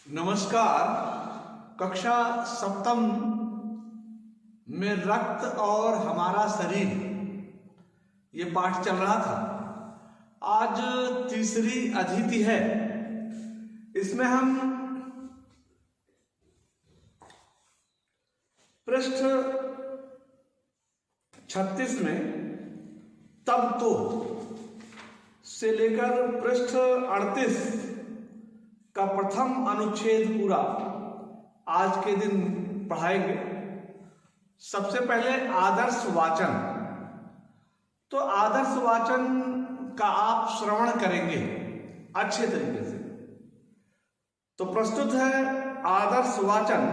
नमस्कार। कक्षा सप्तम में रक्त और हमारा शरीर ये पाठ चल रहा था। आज तीसरी अतिथि है। इसमें हम पृष्ठ 36 में तब तो से लेकर पृष्ठ 38 का प्रथम अनुच्छेद पूरा आज के दिन पढ़ाएंगे। सबसे पहले आदर्श वाचन। तो आदर्श वाचन का आप श्रवण करेंगे अच्छे तरीके से। तो प्रस्तुत है आदर्श वाचन।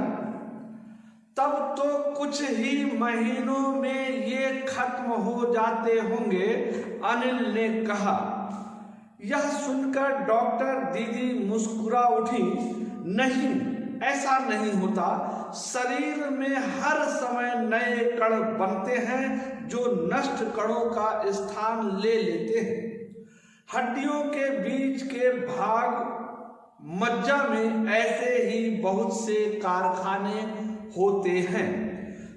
तब तो कुछ ही महीनों में ये खत्म हो जाते होंगे, अनिल ने कहा। यह सुनकर डॉक्टर दीदी मुस्कुरा उठी। नहीं, ऐसा नहीं होता। शरीर में हर समय नए कण बनते हैं जो नष्ट कणों का स्थान ले लेते हैं। हड्डियों के बीच के भाग मज्जा में ऐसे ही बहुत से कारखाने होते हैं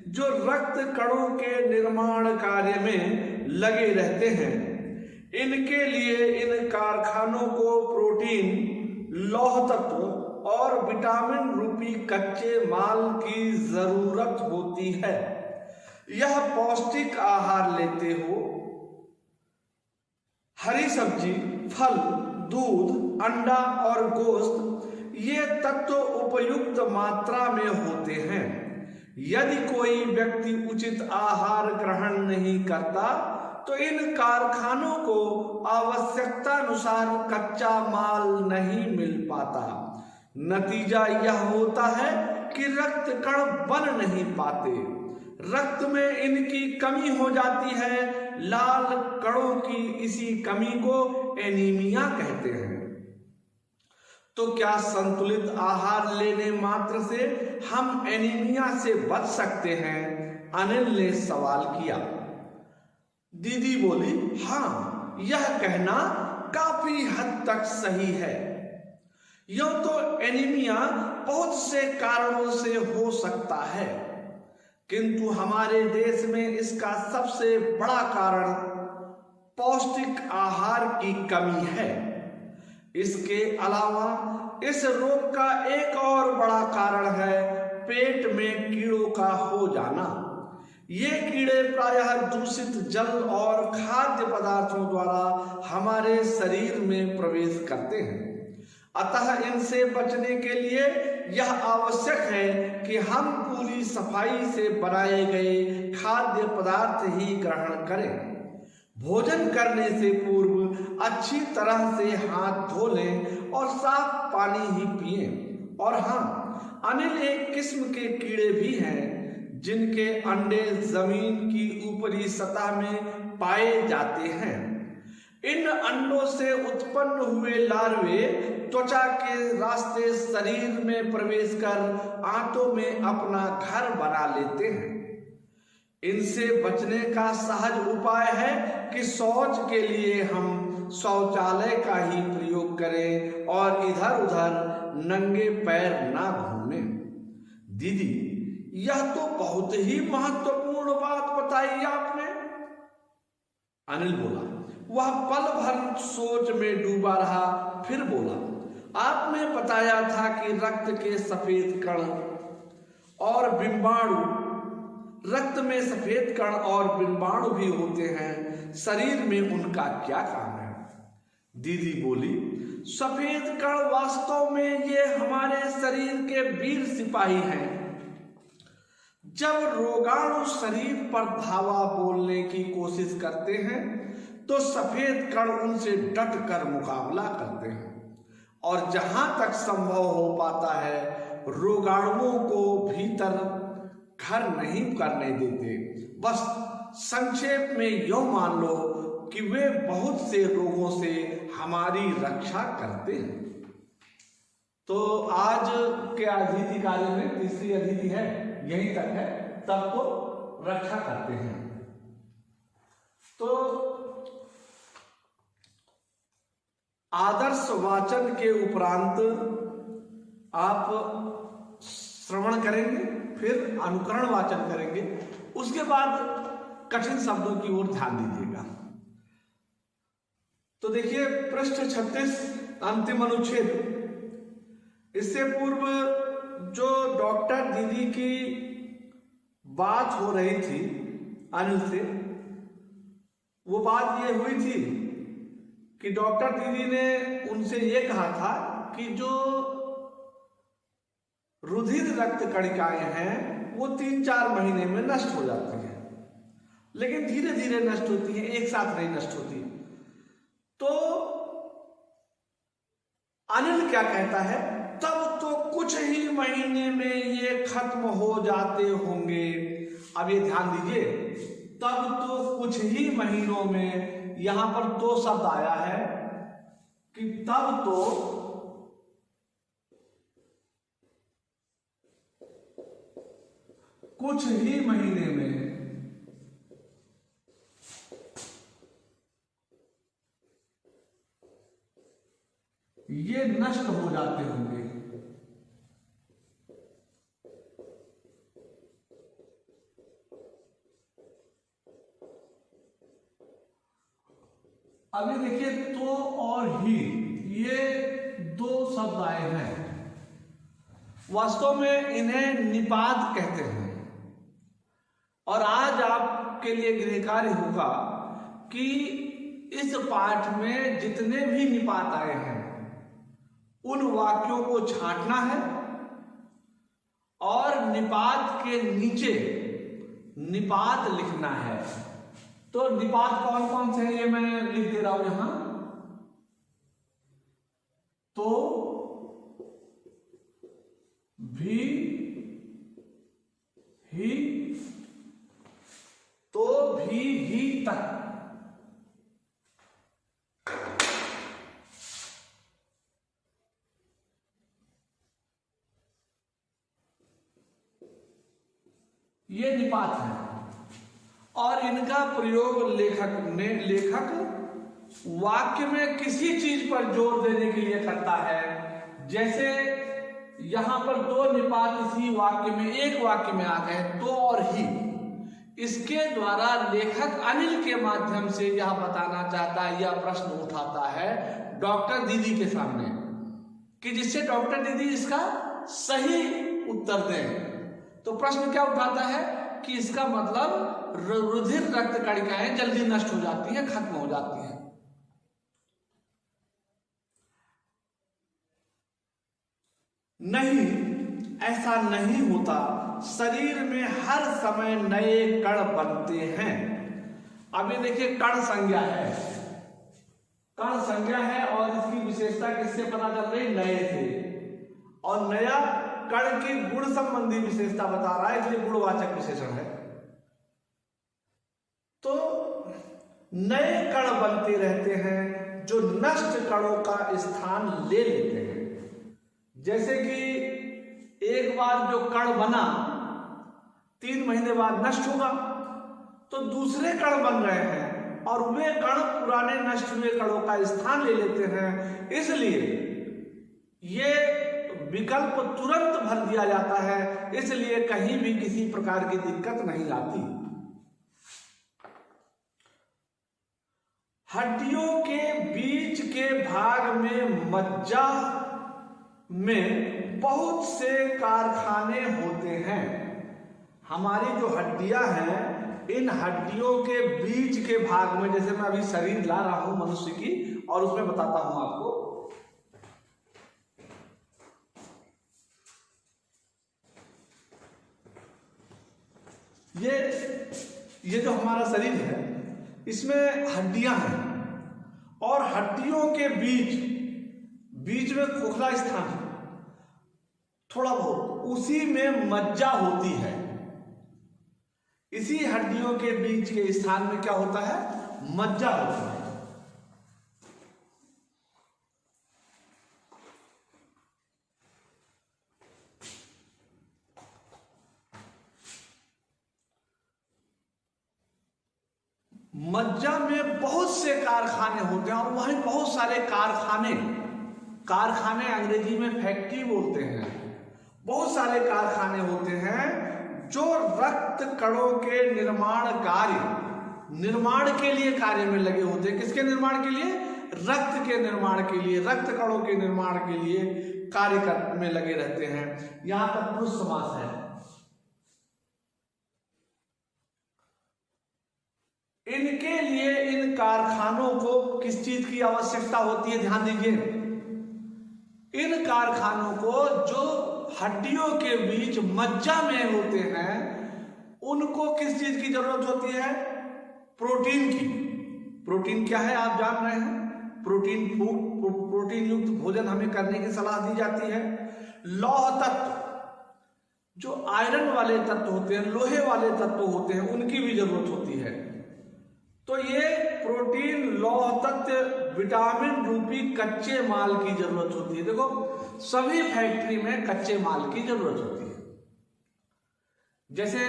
जो रक्त कणों के निर्माण कार्य में लगे रहते हैं। इनके लिए इन कारखानों को प्रोटीन, लौह तत्व और विटामिन रूपी कच्चे माल की जरूरत होती है। यह पौष्टिक आहार लेते हो, हरी सब्जी, फल, दूध, अंडा और गोश्त, ये तत्व उपयुक्त मात्रा में होते हैं। यदि कोई व्यक्ति उचित आहार ग्रहण नहीं करता तो इन कारखानों को आवश्यकतानुसार कच्चा माल नहीं मिल पाता। नतीजा यह होता है कि रक्त कण बन नहीं पाते। रक्त में इनकी कमी हो जाती है। लाल कणों की इसी कमी को एनीमिया कहते हैं। तो क्या संतुलित आहार लेने मात्र से हम एनीमिया से बच सकते हैं? अनिल ने सवाल किया। दीदी बोली, हाँ, यह कहना काफी हद तक सही है। यूं तो एनीमिया बहुत से कारणों से हो सकता है, किंतु हमारे देश में इसका सबसे बड़ा कारण पौष्टिक आहार की कमी है। इसके अलावा इस रोग का एक और बड़ा कारण है पेट में कीड़ों का हो जाना। ये कीड़े प्रायः दूषित जल और खाद्य पदार्थों द्वारा हमारे शरीर में प्रवेश करते हैं। अतः इनसे बचने के लिए यह आवश्यक है कि हम पूरी सफाई से बनाए गए खाद्य पदार्थ ही ग्रहण करें। भोजन करने से पूर्व अच्छी तरह से हाथ धो लें और साफ पानी ही पिएं। और हाँ, अनिल एक किस्म के कीड़े भी हैं जिनके अंडे जमीन की ऊपरी सतह में पाए जाते हैं। इन अंडों से उत्पन्न हुए लार्वे त्वचा के रास्ते शरीर में प्रवेश कर आंतों में अपना घर बना लेते हैं। इनसे बचने का सहज उपाय है कि शौच के लिए हम शौचालय का ही प्रयोग करें और इधर उधर नंगे पैर ना घूमें। दीदी, यह तो बहुत ही महत्वपूर्ण बात बताई आपने। अनिल बोला। वह पल भर सोच में डूबा रहा, फिर बोला, आपने बताया था कि रक्त के सफेद कण और बिंबाणु, रक्त में सफेद कण और बिंबाणु भी होते हैं। शरीर में उनका क्या काम है? दीदी बोली, सफेद कण वास्तव में ये हमारे शरीर के वीर सिपाही हैं। जब रोगाणु शरीर पर धावा बोलने की कोशिश करते हैं तो सफेद कण उनसे डट कर मुकाबला करते हैं और जहां तक संभव हो पाता है रोगाणुओं को भीतर घर नहीं करने देते। बस संक्षेप में यूं मान लो कि वे बहुत से रोगों से हमारी रक्षा करते हैं। तो आज के अतिथि कार्य में तीसरी अतिथि है, यही तक है। तब तो रक्षा करते हैं। तो आदर्श वाचन के उपरांत आप श्रवण करेंगे, फिर अनुकरण वाचन करेंगे, उसके बाद कठिन शब्दों की ओर ध्यान दीजिएगा। तो देखिए पृष्ठ 36 अंतिम अनुच्छेद। इससे पूर्व जो डॉक्टर दीदी की बात हो रही थी अनिल से, वो बात ये हुई थी कि डॉक्टर दीदी ने उनसे ये कहा था कि जो रुधिर रक्त कणिकाएं हैं वो 3-4 महीने में नष्ट हो जाती हैं, लेकिन धीरे धीरे नष्ट होती हैं, एक साथ नहीं नष्ट होती। तो अनिल क्या कहता है, तब तो कुछ ही महीने में ये खत्म हो जाते होंगे। अब ये ध्यान दीजिए, तब तो कुछ ही महीनों में, यहां पर 2 शब्द आया है कि तब तो कुछ ही महीने में ये नष्ट हो जाते होंगे। अभी देखिए तो और ही, ये 2 शब्द आए हैं। वास्तव में इन्हें निपात कहते हैं। और आज आपके लिए गृह कार्य होगा कि इस पाठ में जितने भी निपात आए हैं उन वाक्यों को छांटना है और निपात के नीचे निपात लिखना है। तो निपात कौन कौन से हैं ये मैं लिख दे रहा हूं यहां। तो भी, ही, तो भी, ही तक। ये निपात है और इनका प्रयोग लेखक वाक्य में किसी चीज पर जोर देने के लिए करता है। जैसे यहां पर 2 निपात इसी वाक्य में, एक वाक्य में आ गए, तो और ही। इसके द्वारा लेखक अनिल के माध्यम से यह बताना चाहता है, यह प्रश्न उठाता है डॉक्टर दीदी के सामने कि जिससे डॉक्टर दीदी इसका सही उत्तर दें। तो प्रश्न क्या उठाता है कि इसका मतलब रुधिर रक्त कणिकाएं जल्दी नष्ट हो जाती हैं, खत्म हो जाती हैं। नहीं, ऐसा नहीं होता। शरीर में हर समय नए कण बनते हैं। अब ये देखिए कण संज्ञा है, कण संज्ञा है और इसकी विशेषता किससे पता चल रही? नए से। और नया कण की गुण संबंधी विशेषता बता रहा है, इसलिए गुणवाचक विशेषण है। तो नए कण बनते रहते हैं जो नष्ट कणों का स्थान ले लेते हैं। जैसे कि एक बार जो कण बना 3 महीने बाद नष्ट होगा, तो दूसरे कण बन रहे हैं और वे कण पुराने नष्ट हुए कणों का स्थान ले लेते हैं। इसलिए ये विकल्प तुरंत भर दिया जाता है, इसलिए कहीं भी किसी प्रकार की दिक्कत नहीं आती। हड्डियों के बीच के भाग में मज्जा में बहुत से कारखाने होते हैं। हमारी जो हड्डियां हैं, इन हड्डियों के बीच के भाग में, जैसे मैं अभी शरीर ला रहा हूं मनुष्य की और उसमें बताता हूं आपको। ये जो हमारा शरीर है इसमें हड्डियां हैं और हड्डियों के बीच में खोखला स्थान है थोड़ा बहुत, उसी में मज्जा होती है। इसी हड्डियों के बीच के स्थान में क्या होता है? मज्जा होता है। मज्जा में बहुत से कारखाने होते हैं और वहीं बहुत सारे कारखाने कारखाने अंग्रेजी में फैक्ट्री बोलते हैं। बहुत सारे कारखाने होते हैं जो रक्त कणों के निर्माण के लिए कार्य में लगे होते हैं। किसके निर्माण के लिए? रक्त के निर्माण के लिए, रक्त कणों के निर्माण के लिए कार्य में लगे रहते हैं। यहां तक पुरुष समास है। इनके लिए इन कारखानों को किस चीज की आवश्यकता होती है? ध्यान दीजिए, इन कारखानों को जो हड्डियों के बीच मज्जा में होते हैं उनको किस चीज की जरूरत होती है? प्रोटीन की। प्रोटीन क्या है आप जान रहे हैं। प्रोटीन युक्त भोजन हमें करने की सलाह दी जाती है। लौह तत्व, जो आयरन वाले तत्व होते हैं, लोहे वाले तत्व होते हैं, उनकी भी जरूरत होती है। तो ये प्रोटीन, लौह तत्व, विटामिन रूपी कच्चे माल की जरूरत होती है। देखो, सभी फैक्ट्री में कच्चे माल की जरूरत होती है। जैसे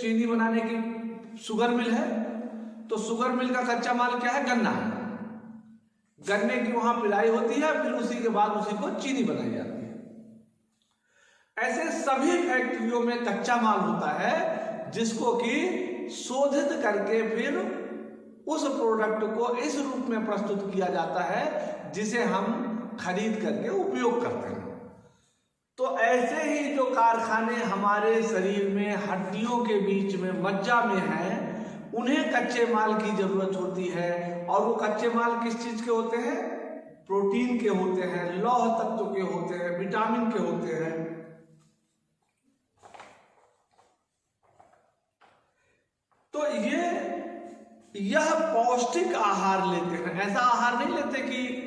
चीनी बनाने की शुगर मिल है, तो शुगर मिल का कच्चा माल क्या है? गन्ना है। गन्ने की वहां पिलाई होती है, फिर उसी के बाद उसी को चीनी बनाई जाती है। ऐसे सभी फैक्ट्रियों में कच्चा माल होता है जिसको कि शोधित करके फिर उस प्रोडक्ट को इस रूप में प्रस्तुत किया जाता है जिसे हम खरीद करके उपयोग करते हैं। तो ऐसे ही जो कारखाने हमारे शरीर में हड्डियों के बीच में मज्जा में हैं, उन्हें कच्चे माल की जरूरत होती है। और वो कच्चे माल किस चीज के होते हैं? प्रोटीन के होते हैं, लौह तत्व के होते हैं, विटामिन के होते हैं। तो यह पौष्टिक आहार लेते हैं। ऐसा आहार नहीं लेते कि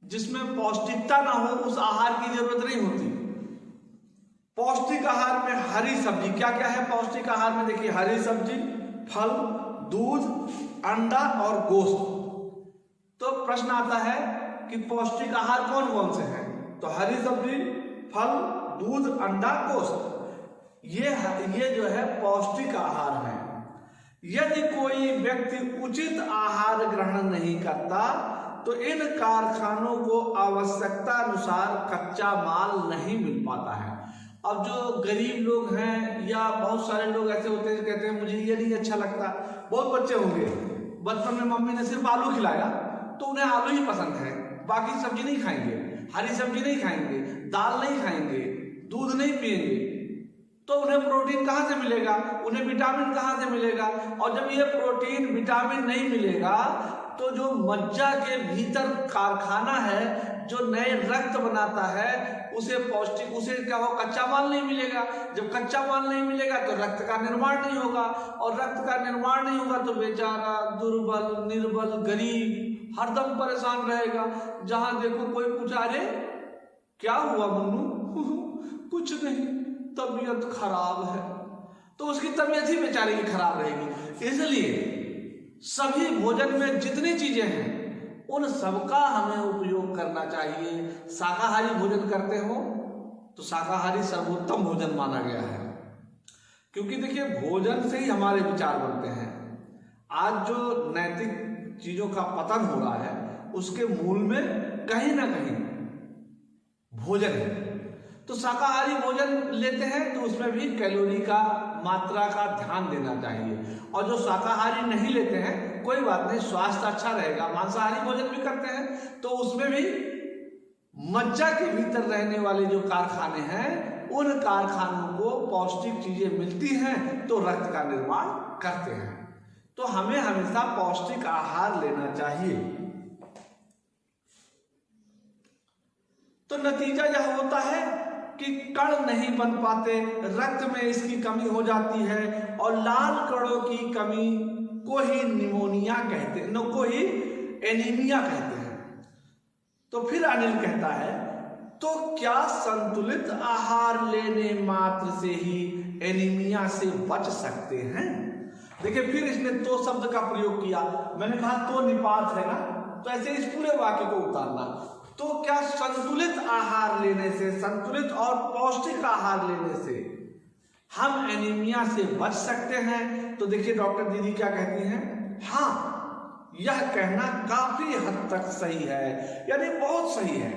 जिसमें पौष्टिकता ना हो, उस आहार की जरूरत नहीं होती। पौष्टिक आहार में हरी सब्जी, क्या क्या है पौष्टिक आहार में? देखिए, हरी सब्जी, फल, दूध, अंडा और गोश्त। तो प्रश्न आता है कि पौष्टिक आहार कौन कौन से हैं? तो हरी सब्जी, फल, दूध, अंडा, गोश्त, ये जो है पौष्टिक आहार है। यदि कोई व्यक्ति उचित आहार ग्रहण नहीं करता तो इन कारखानों को आवश्यकता अनुसार कच्चा माल नहीं मिल पाता है। अब जो गरीब लोग हैं या बहुत सारे लोग ऐसे होते हैं कहते हैं मुझे ये नहीं अच्छा लगता। बहुत बच्चे होंगे, बचपन में मम्मी ने सिर्फ आलू खिलाया तो उन्हें आलू ही पसंद है, बाकी सब्जी नहीं खाएंगे, हरी सब्जी नहीं खाएंगे, दाल नहीं खाएंगे, दूध नहीं पिएंगे। तो उन्हें प्रोटीन कहाँ से मिलेगा? उन्हें विटामिन कहाँ से मिलेगा? और जब ये प्रोटीन विटामिन नहीं मिलेगा तो जो मज्जा के भीतर कारखाना है जो नए रक्त बनाता है उसे पौष्टिक, उसे क्या हो? कच्चा माल नहीं मिलेगा। जब कच्चा माल नहीं मिलेगा तो रक्त का निर्माण नहीं होगा, और रक्त का निर्माण नहीं होगा तो बेचारा दुर्बल, निर्बल, गरीब हरदम परेशान रहेगा। जहां देखो कोई पूछा, अरे क्या हुआ मन्नू? कुछ नहीं, तबीयत खराब है। तो उसकी तबीयत ही बेचारे की खराब रहेगी। इसलिए सभी भोजन में जितनी चीजें हैं उन सबका हमें उपयोग करना चाहिए। शाकाहारी भोजन करते हो तो शाकाहारी सर्वोत्तम भोजन माना गया है, क्योंकि देखिए भोजन से ही हमारे विचार बनते हैं। आज जो नैतिक चीजों का पतन हो रहा है उसके मूल में कहीं ना कहीं भोजन है। तो शाकाहारी भोजन लेते हैं तो उसमें भी कैलोरी का मात्रा का ध्यान देना चाहिए। और जो शाकाहारी नहीं लेते हैं कोई बात नहीं, स्वास्थ्य अच्छा रहेगा। मांसाहारी भोजन भी करते हैं तो उसमें भी मज्जा के भीतर रहने वाले जो कारखाने हैं उन कारखानों को पौष्टिक चीजें मिलती हैं तो रक्त का निर्माण करते हैं। तो हमें हमेशा पौष्टिक आहार लेना चाहिए। तो नतीजा यह होता है कि कण नहीं बन पाते, रक्त में इसकी कमी हो जाती है और लाल कणों की कमी को ही निमोनिया कहते हैं, को ही एनीमिया कहते हैं। तो फिर अनिल कहता है, तो क्या संतुलित आहार लेने मात्र से ही एनीमिया से बच सकते हैं? देखिए फिर इसने तो शब्द का प्रयोग किया। मैंने कहा तो निपात है ना, तो ऐसे इस पूरे वाक्य को उतारना। तो क्या संतुलित आहार लेने से, संतुलित और पौष्टिक आहार लेने से हम एनीमिया से बच सकते हैं? तो देखिए डॉक्टर दीदी क्या कहती हैं, हाँ यह कहना काफी हद तक सही है, यानी बहुत सही है।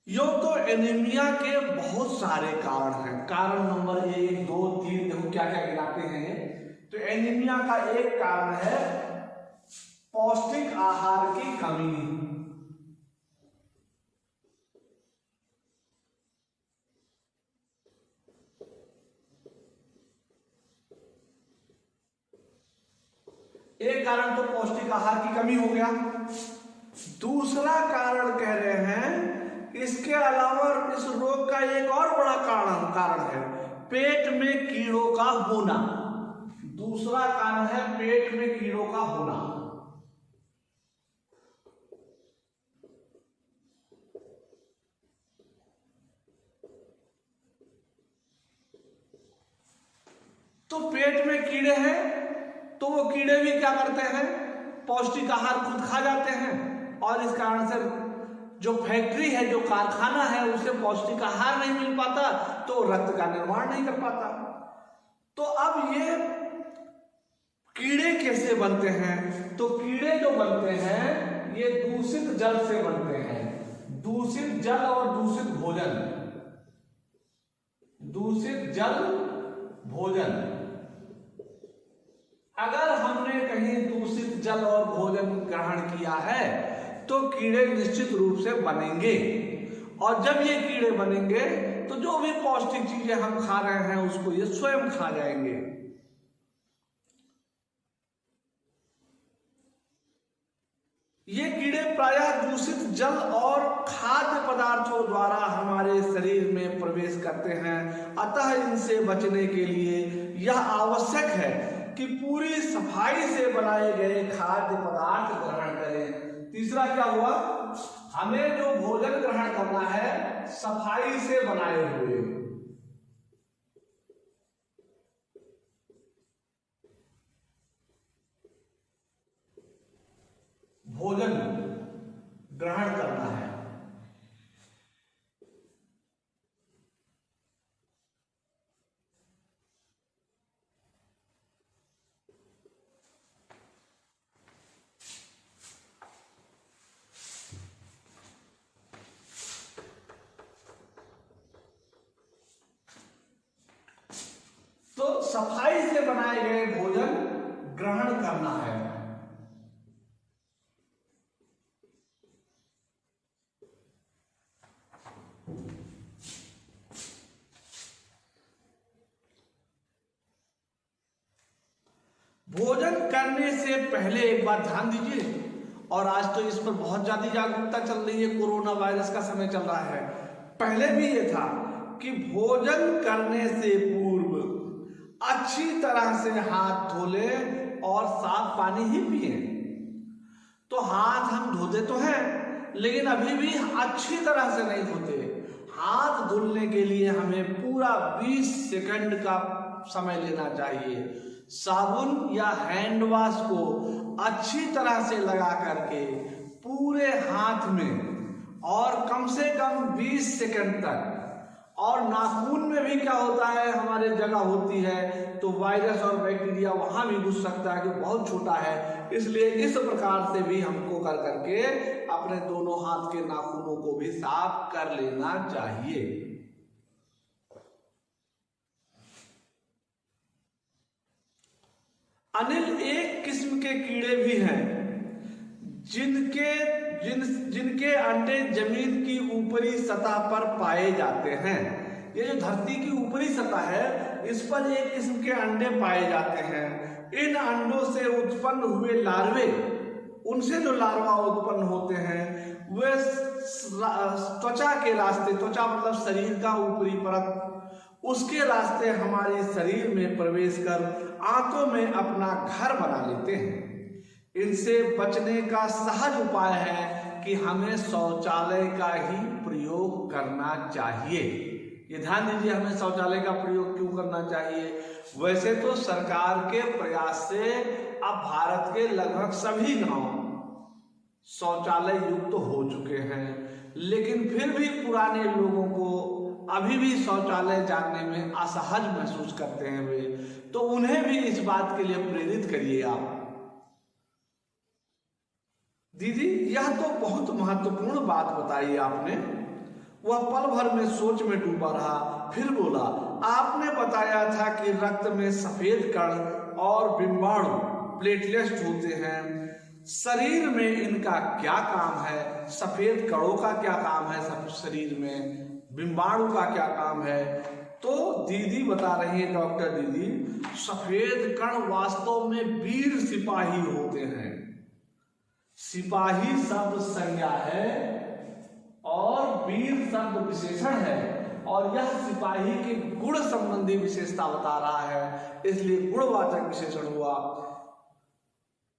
यो तो एनीमिया के बहुत सारे कारण हैं। कारण नंबर 1, 2, 3 देखो क्या क्या गिनाते हैं। तो एनीमिया का एक कारण है पौष्टिक आहार की कमी। एक कारण तो पौष्टिक आहार की कमी हो गया। दूसरा कारण कह रहे हैं इसके अलावा इस रोग का एक और बड़ा कारण है पेट में कीड़ों का होना। दूसरा कारण है पेट में कीड़ों का होना। तो पेट में कीड़े हैं तो वो कीड़े भी क्या करते हैं, पौष्टिक आहार खुद खा जाते हैं, और इस कारण से जो फैक्ट्री है, जो कारखाना है, उसे पौष्टिक आहार नहीं मिल पाता, तो रक्त का निर्माण नहीं कर पाता। तो अब ये कीड़े कैसे बनते हैं? तो कीड़े जो बनते हैं ये दूषित जल से बनते हैं। दूषित जल और दूषित भोजन, दूषित जल भोजन। अगर हमने कहीं दूषित जल और भोजन ग्रहण किया है तो कीड़े निश्चित रूप से बनेंगे, और जब ये कीड़े बनेंगे तो जो भी पौष्टिक चीजें हम खा रहे हैं उसको ये स्वयं खा जाएंगे। ये कीड़े प्रायः दूषित जल और खाद्य पदार्थों द्वारा हमारे शरीर में प्रवेश करते हैं। अतः इनसे बचने के लिए यह आवश्यक है कि पूरी सफाई से बनाए गए खाद्य पदार्थ ग्रहण करें। तीसरा क्या हुआ, हमें जो भोजन ग्रहण करना है सफाई से बनाए हुए भोजन ग्रहण करना है। तो सफाई से बनाए गए भोजन ग्रहण करना है। भोजन करने से पहले एक बात ध्यान दीजिए, और आज तो इस पर बहुत ज्यादा जागरूकता चल रही है, कोरोना वायरस का समय चल रहा है। पहले भी ये था कि भोजन करने से पूर्व अच्छी तरह से हाथ धो ले और साफ पानी ही पिए। तो हाथ हम धोते तो हैं लेकिन अभी भी अच्छी तरह से नहीं धोते। हाथ धुलने के लिए हमें पूरा 20 सेकंड का समय लेना चाहिए। साबुन या हैंड वॉश को अच्छी तरह से लगा करके पूरे हाथ में और कम से कम 20 सेकंड तक। और नाखून में भी क्या होता है, हमारे जगह होती है तो वायरस और बैक्टीरिया वहां भी घुस सकता है, कि बहुत छोटा है, इसलिए इस प्रकार से भी हमको कर करके अपने दोनों हाथ के नाखूनों को भी साफ कर लेना चाहिए। अनिल एक किस्म के कीड़े भी हैं जिनके अंडे जमीन की ऊपरी सतह पर पाए जाते हैं। ये जो धरती की ऊपरी सतह है इस पर एक किस्म के अंडे पाए जाते हैं। इन अंडों से उत्पन्न हुए लार्वे, उनसे जो लार्वा उत्पन्न होते हैं वे त्वचा के रास्ते, त्वचा मतलब शरीर का ऊपरी परत, उसके रास्ते हमारे शरीर में प्रवेश कर आंतों में अपना घर बना लेते हैं। इनसे बचने का सहज उपाय है कि हमें शौचालय का ही प्रयोग करना चाहिए। ये ध्यान दीजिए, हमें शौचालय का प्रयोग क्यों करना चाहिए। वैसे तो सरकार के प्रयास से अब भारत के लगभग सभी गांव शौचालय युक्त हो चुके हैं, लेकिन फिर भी पुराने लोगों को अभी भी शौचालय जाने में असहज महसूस करते हैं वे, तो उन्हें भी इस बात के लिए प्रेरित करिए आप दीदी यह तो बहुत महत्वपूर्ण बात बताई आपने। वह पल भर में सोच में डूबा रहा, फिर बोला, आपने बताया था कि रक्त में सफेद कण और बिंबाणु प्लेटलेट्स होते हैं, शरीर में इनका क्या काम है? सफेद कणों का क्या काम है सब शरीर में, बिंबाणु का क्या काम है? तो दीदी बता रही है, डॉक्टर दीदी, सफेद कण वास्तव में वीर सिपाही होते हैं। सिपाही शब्द संज्ञा है और वीर शब्द विशेषण है, और यह सिपाही के गुण संबंधी विशेषता बता रहा है, इसलिए गुणवाचक विशेषण हुआ।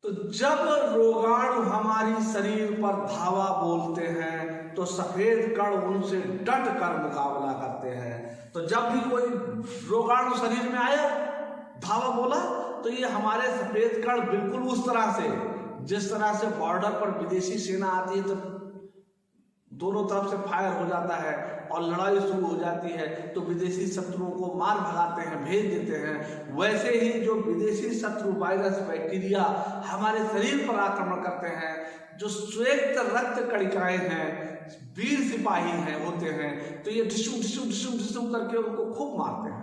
तो जब रोगाणु हमारी शरीर पर धावा बोलते हैं तो सफेद कण उनसे डट कर मुकाबला करते हैं। तो जब भी कोई रोगाणु शरीर में आया, धावा बोला, तो ये हमारे सफेद कण बिल्कुल उस तरह से, जिस तरह से बॉर्डर पर विदेशी सेना आती है तो दोनों तरफ से फायर हो जाता है और लड़ाई शुरू हो जाती है, तो विदेशी शत्रुओं को मार भगाते हैं, भेज देते हैं। वैसे ही जो विदेशी शत्रु वायरस, बैक्टीरिया हमारे शरीर पर आक्रमण करते हैं, जो श्वेत रक्त कणिकाएं हैं, वीर सिपाही हैं होते हैं, तो ये ढिशुम ढिशुम ढिशुम ढिशुम करके उनको खूब मारते हैं।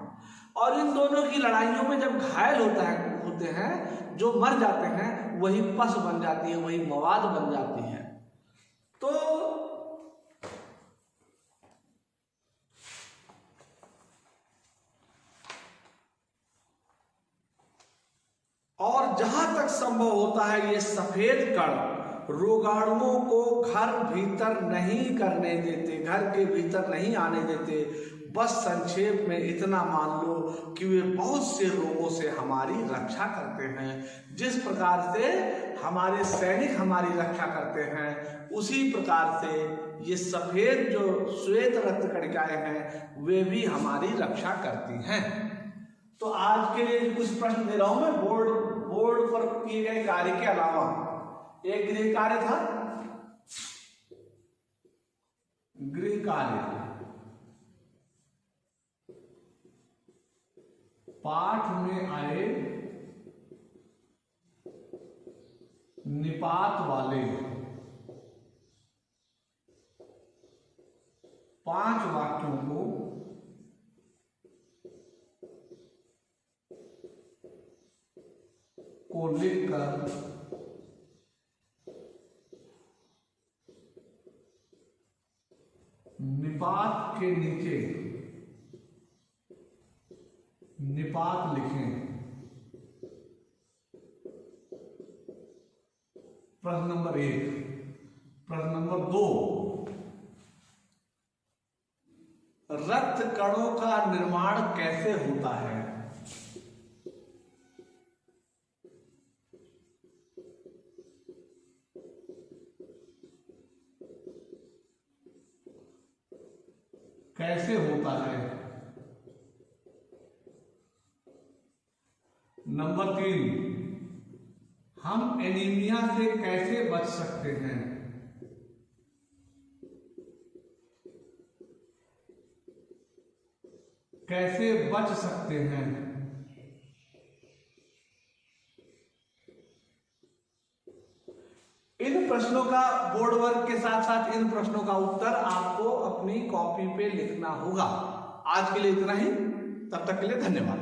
और इन दोनों की लड़ाइयों में जब घायल होते हैं, जो मर जाते हैं, वही पस बन जाती है, वही मवाद बन जाती है। तो और जहां तक संभव होता है, ये सफेद कण रोगाणुओं को घर भीतर नहीं करने देते, घर के भीतर नहीं आने देते। बस संक्षेप में इतना मान लो कि वे बहुत से रोगों से हमारी रक्षा करते हैं। जिस प्रकार से हमारे सैनिक हमारी रक्षा करते हैं, उसी प्रकार से ये सफेद जो श्वेत रक्त कणिकाएं हैं, वे भी हमारी रक्षा करती हैं। तो आज के लिए कुछ प्रश्न दे रहा हूं मैं। बोर्ड पर किए गए कार्य के अलावा एक गृह कार्य था, गृह कार्य पाठ में आए निपात वाले 5 वाक्यों को लिखकर निपात के नीचे निपात लिखें। प्रश्न नंबर 1। प्रश्न नंबर 2, रक्त कणों का निर्माण कैसे होता है? कैसे होता है? नंबर 3, हम एनीमिया से कैसे बच सकते हैं? कैसे बच सकते हैं? इन प्रश्नों का बोर्ड वर्क के साथ साथ इन प्रश्नों का उत्तर आपको अपनी कॉपी पे लिखना होगा। आज के लिए इतना ही, तब तक के लिए धन्यवाद।